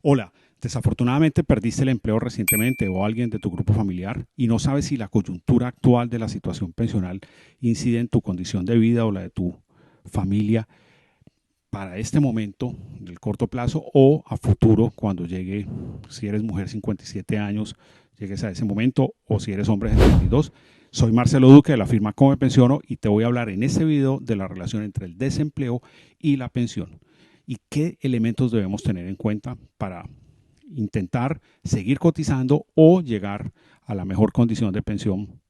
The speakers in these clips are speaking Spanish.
Hola, desafortunadamente perdiste el empleo recientemente o alguien de tu grupo familiar y no sabes si la coyuntura actual de la situación pensional incide en tu condición de vida o la de tu familia para este momento, del corto plazo o a futuro cuando llegue, si eres mujer 57 años, llegues a ese momento o si eres hombre 72. Soy Marcelo Duque de la firma Come Pensiono y te voy a hablar en este video de la relación entre el desempleo y la pensión y qué elementos debemos tener en cuenta para intentar seguir cotizando o llegar a la mejor condición de pensión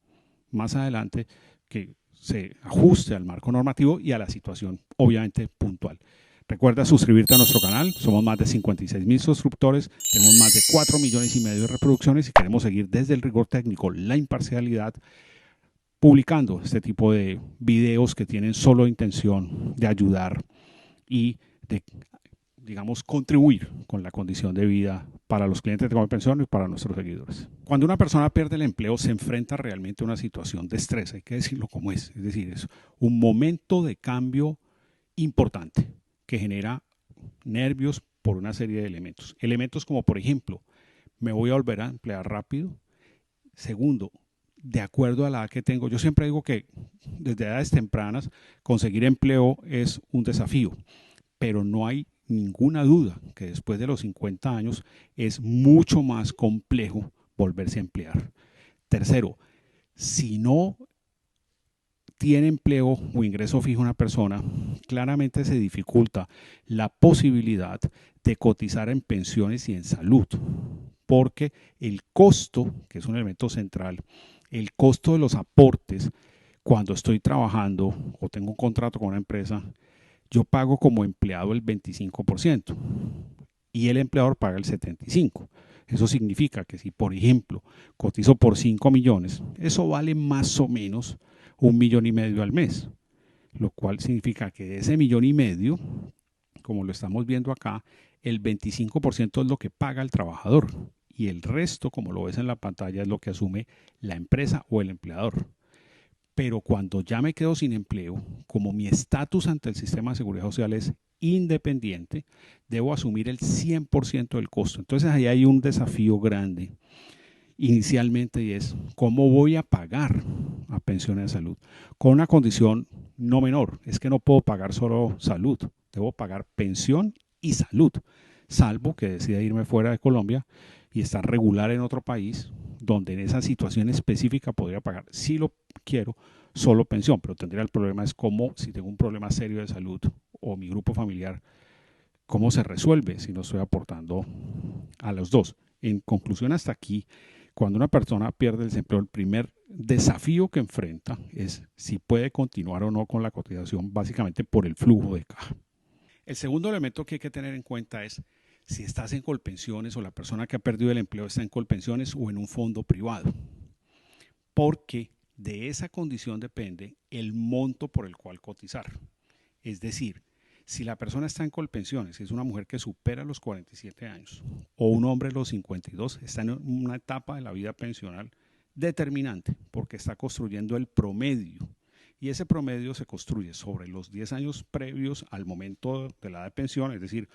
más adelante que se ajuste al marco normativo y a la situación obviamente puntual. Recuerda suscribirte a nuestro canal, somos más de 56,000 suscriptores, tenemos más de 4 millones y medio de reproducciones y queremos seguir desde el rigor técnico, la imparcialidad, publicando este tipo de videos que tienen solo intención de ayudar y de, digamos, contribuir con la condición de vida para los clientes de Come Pensión y para nuestros seguidores. Cuando una persona pierde el empleo, se enfrenta realmente a una situación de estrés, hay que decirlo como es decir, es un momento de cambio importante que genera nervios por una serie de elementos. Elementos como, por ejemplo, me voy a volver a emplear rápido. Segundo, de acuerdo a la edad que tengo, yo siempre digo que desde edades tempranas conseguir empleo es un desafío, pero no hay ninguna duda que después de los 50 años es mucho más complejo volverse a emplear. Tercero, si no tiene empleo o ingreso fijo una persona, claramente se dificulta la posibilidad de cotizar en pensiones y en salud, porque el costo, que es un elemento central, el costo de los aportes cuando estoy trabajando o tengo un contrato con una empresa, yo pago como empleado el 25% y el empleador paga el 75%. Eso significa que si, por ejemplo, cotizo por 5 millones, eso vale más o menos 1,5 millones al mes, lo cual significa que de ese 1,5 millones, como lo estamos viendo acá, el 25% es lo que paga el trabajador y el resto, como lo ves en la pantalla, es lo que asume la empresa o el empleador. Pero cuando ya me quedo sin empleo, como mi estatus ante el sistema de seguridad social es independiente, debo asumir el 100% del costo. Entonces ahí hay un desafío grande inicialmente y es cómo voy a pagar a pensiones de salud con una condición no menor. Es que no puedo pagar solo salud, debo pagar pensión y salud, salvo que decida irme fuera de Colombia y estar regular en otro país donde en esa situación específica podría pagar, si lo quiero, solo pensión, pero tendría el problema es cómo, si tengo un problema serio de salud o mi grupo familiar, cómo se resuelve si no estoy aportando a los dos. En conclusión, hasta aquí, cuando una persona pierde el desempleo, el primer desafío que enfrenta es si puede continuar o no con la cotización, básicamente por el flujo de caja. El segundo elemento que hay que tener en cuenta es si estás en Colpensiones o la persona que ha perdido el empleo está en Colpensiones o en un fondo privado, porque de esa condición depende el monto por el cual cotizar. Es decir, si la persona está en Colpensiones, si es una mujer que supera los 47 años o un hombre los 52, está en una etapa de la vida pensional determinante porque está construyendo el promedio y ese promedio se construye sobre los 10 años previos al momento de la edad de pensión, es decir,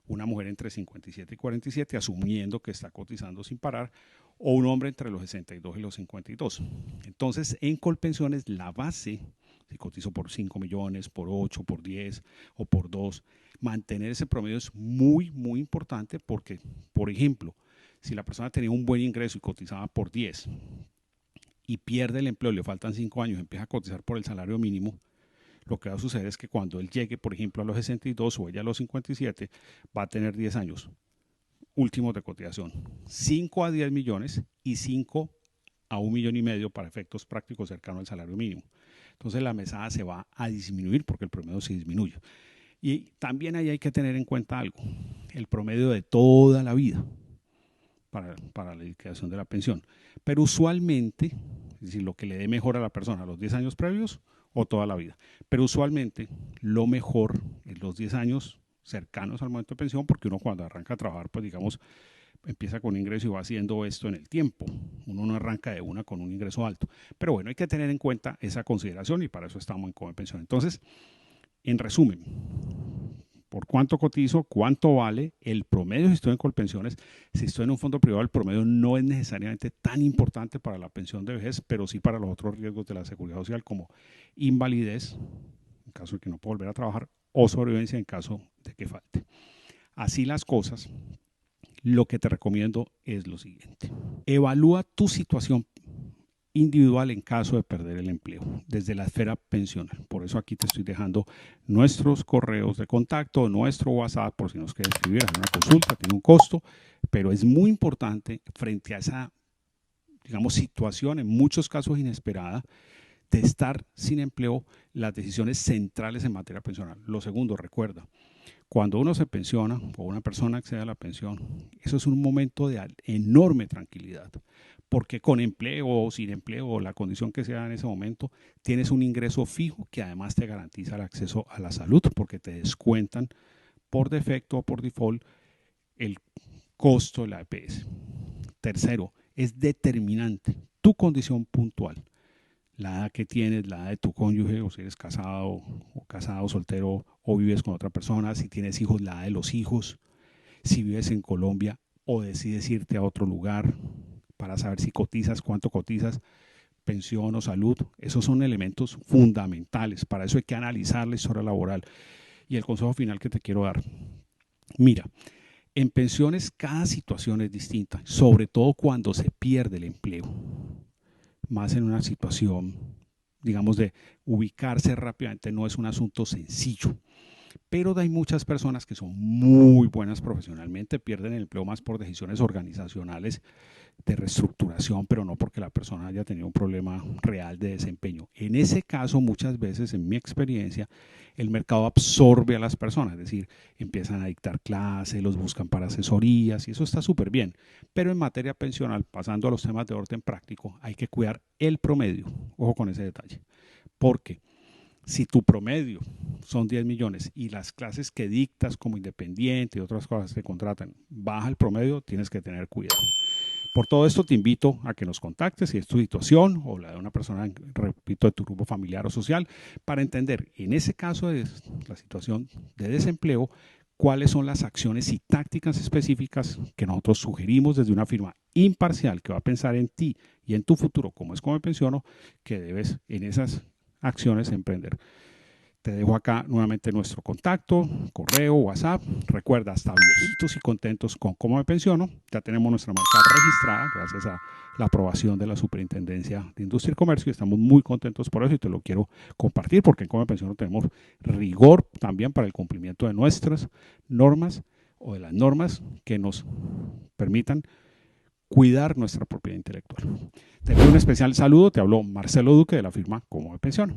una mujer entre 57 y 47, asumiendo que está cotizando sin parar, o un hombre entre los 62 y los 52. Entonces, en Colpensiones, la base, si cotizo por 5 millones, por 8, por 10 o por 2, mantener ese promedio es muy, muy importante porque, por ejemplo, si la persona tenía un buen ingreso y cotizaba por 10 y pierde el empleo, le faltan 5 años, empieza a cotizar por el salario mínimo, lo que va a suceder es que cuando él llegue, por ejemplo, a los 62 o ella a los 57, va a tener 10 años últimos de cotización, 5 a 10 millones y 5 a 1,5 millones para efectos prácticos cercanos al salario mínimo. Entonces la mesada se va a disminuir porque el promedio se disminuye. Y también ahí hay que tener en cuenta algo, el promedio de toda la vida para la liquidación de la pensión. Pero usualmente, es decir, lo que le dé mejor a la persona, los 10 años previos o toda la vida. Pero usualmente lo mejor es los 10 años cercanos al momento de pensión, porque uno cuando arranca a trabajar, pues digamos, empieza con un ingreso y va haciendo esto en el tiempo. Uno no arranca de una con un ingreso alto. Pero bueno, hay que tener en cuenta esa consideración y para eso estamos en Come Pensión. Entonces, en resumen, ¿Por cuánto cotizo? ¿Cuánto vale? El promedio si estoy en Colpensiones. Si estoy en un fondo privado, el promedio no es necesariamente tan importante para la pensión de vejez, pero sí para los otros riesgos de la seguridad social como invalidez, en caso de que no pueda volver a trabajar, o sobrevivencia en caso de que falte. Así las cosas, lo que te recomiendo es lo siguiente. Evalúa tu situación individual en caso de perder el empleo desde la esfera pensional. Por eso aquí te estoy dejando nuestros correos de contacto, nuestro WhatsApp, por si nos quieres escribir, hacer una consulta, tiene un costo, pero es muy importante frente a esa, digamos, situación, en muchos casos inesperada, de estar sin empleo, las decisiones centrales en materia pensional. Lo segundo, recuerda, cuando uno se pensiona o una persona accede a la pensión, eso es un momento de enorme tranquilidad, porque con empleo o sin empleo o la condición que sea en ese momento, tienes un ingreso fijo que además te garantiza el acceso a la salud, porque te descuentan por defecto o por default el costo de la EPS. Tercero, es determinante tu condición puntual. La edad que tienes, la edad de tu cónyuge, o si eres casado o casado, soltero, o vives con otra persona, si tienes hijos, la edad de los hijos, si vives en Colombia o decides irte a otro lugar para saber si cotizas, cuánto cotizas, pensión o salud. Esos son elementos fundamentales. Para eso hay que analizar la historia laboral. Y el consejo final que te quiero dar. Mira, en pensiones cada situación es distinta, sobre todo cuando se pierde el empleo. Más en una situación, digamos, de ubicarse rápidamente, no es un asunto sencillo. Pero hay muchas personas que son muy buenas profesionalmente, pierden el empleo más por decisiones organizacionales de reestructuración, pero no porque la persona haya tenido un problema real de desempeño. En ese caso, muchas veces, en mi experiencia, el mercado absorbe a las personas, es decir, empiezan a dictar clases, los buscan para asesorías y eso está súper bien. Pero en materia pensional, pasando a los temas de orden práctico, hay que cuidar el promedio. Ojo con ese detalle. Porque si tu promedio son 10 millones y las clases que dictas como independiente y otras cosas que contratan baja el promedio, tienes que tener cuidado. Por todo esto te invito a que nos contactes si es tu situación o la de una persona, repito, de tu grupo familiar o social, para entender en ese caso de la situación de desempleo, cuáles son las acciones y tácticas específicas que nosotros sugerimos desde una firma imparcial que va a pensar en ti y en tu futuro, como es como me pensiono, que debes en esas acciones emprender. Te dejo acá nuevamente nuestro contacto, correo, WhatsApp. Recuerda, hasta viejitos y contentos con cómo me pensiono. Ya tenemos nuestra marca registrada gracias a la aprobación de la Superintendencia de Industria y Comercio y estamos muy contentos por eso y te lo quiero compartir porque en cómo me pensiono tenemos rigor también para el cumplimiento de nuestras normas o de las normas que nos permitan cuidar nuestra propiedad intelectual. Te doy un especial saludo, te habló Marcelo Duque de la firma Cómo me pensiono.